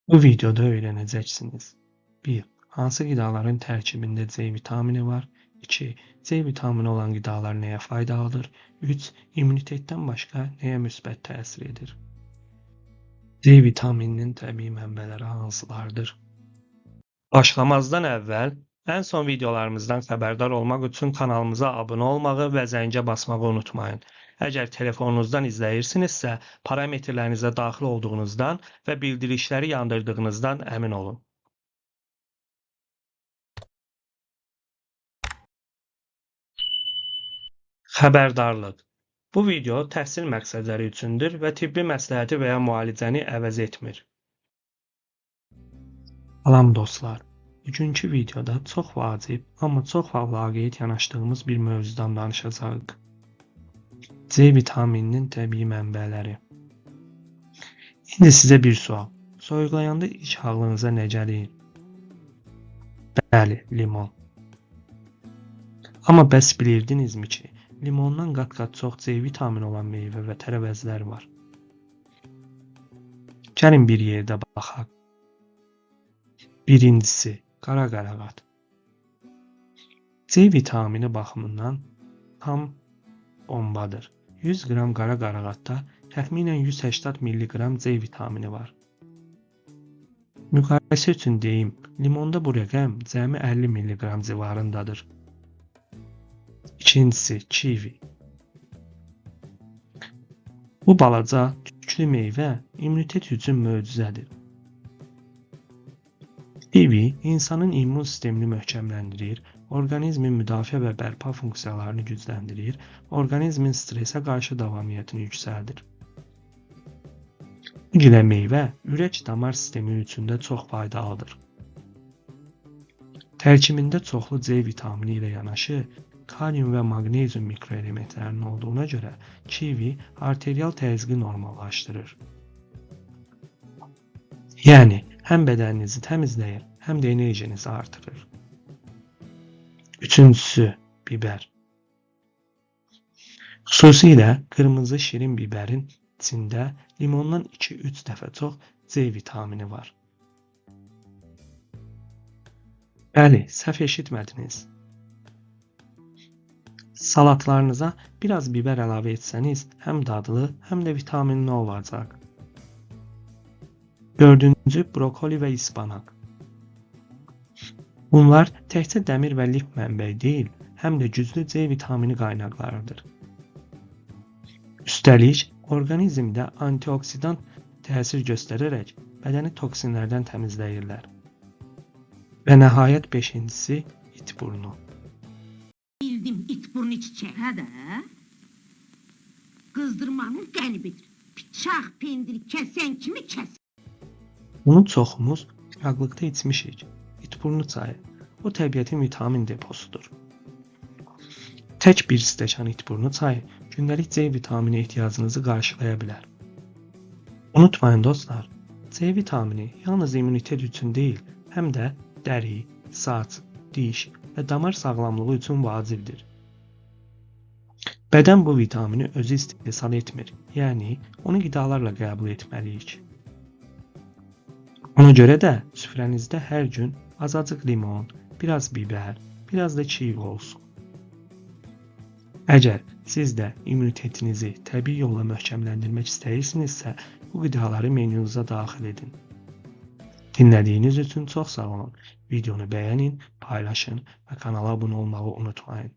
Bu videoda öyrənəcəksiniz. 1. Hansı qidaların tərkibində C vitamini var? 2. C vitamini olan qidalar nəyə faydalıdır? 3. İmmunitetdən başqa nəyə müsbət təsir edir? C vitamininin təbii mənbələri hansılardır? Başlamazdan əvvəl ən son videolarımızdan xəbərdar olmaq üçün kanalımıza abunə olmağı və zəngə basmağı unutmayın. Əgər telefonunuzdan izləyirsinizsə, parametrlərinizə daxil olduğunuzdan və bildirişləri yandırdığınızdan əmin olun. Xəbərdarlıq. Bu video təhsil məqsədləri üçündür və tibbi məsləhəti və ya müalicəni əvəz etmir. Salam dostlar. Bugünkü videoda çox vacib, amma çox vaqeət yanaşdığımız bir mövzudan danışacağıq. C vitamininin təbii mənbələri. İndi sizə bir sual. Soyuqlayanda ilk ağlınıza nə gəlir? Bəli, limon. Amma bəs bilirdinizmi ki, limondan qat-qat çox C vitamini olan meyvə və tərəvəzlər var? Gəlin bir yerdə baxaq. Birincisi, qara qarağat. C vitamini baxımından tam bombadır. 100 qram qara qarağatda təxminən 180 mg C vitamini var. Müqayisə üçün deyim, limonda bu rəqəm cəmi 50 mg civarındadır. İkincisi, kivi. Bu balaca, tüklü meyvə immunitet üçün möcüzədir. Kivi insanın immun sistemini möhkəmləndirir, orqanizmin müdafiə və bərpa funksiyalarını gücləndirir, orqanizmin stresə qarşı davamiyyətini yüksəldir. Bu gilə meyvə ürək-damar sistemi üçün də çox faydalıdır. Tərkibində çoxlu C vitamini ilə yanaşı, kalium və maqnezium mikroelementlərinin olduğuna görə kivi arterial təzyiqi normallaşdırır. Yəni, həm bədəninizi təmizləyir, həm də enerjinizi artırır. Üçüncüsü, biber. Xüsusilə qırmızı şirin biberin içində limondan 2-3 dəfə çox C vitamini var. Bəli, səhv eşitmədiniz. Salatlarınıza biraz biber əlavə etsəniz, həm dadlı, həm də vitaminli olacaq. Dördüncü, brokoli və ispanak. Bunlar təkcə dəmir və lif mənbəyi deyil, həm də güclü C vitamini qaynaqlarıdır. Üstəlik, orqanizmdə antioksidant təsir göstərərək bədəni toksinlərdən təmizləyirlər. Və nəhayət beşincisi, it burnu. Bildim, it burnu çiçək, hə də? Qızdırmanın qənibidir. Bıçaq, pendiri kəsən kimi kəsən. Bunu çoxumuz uşaqlıqda içmişik. İtburnu çayı. O təbiətin vitamin deposudur. Tək bir stəkan itburnu çayı gündəlik C vitamini ehtiyacınızı qarşılaya bilər. Unutmayın dostlar, C vitamini yalnız immunitet üçün deyil, həm də dəri, saç, diş və damar sağlamlığı üçün vacibdir. Bədən bu vitamini özü istehsal etmir, yəni onu qidalarla qəbul etməliyik. Ona görə də süfrənizdə hər gün azacıq limon, biraz biber, biraz da kivi olsun. Əgər siz də immunitetinizi təbii yolla möhkəmləndirmək istəyirsinizsə, bu qidaları menyunuza daxil edin. Dinlədiyiniz üçün çox sağ olun. Videonu bəyənin, paylaşın və kanala abunə olmağı unutmayın.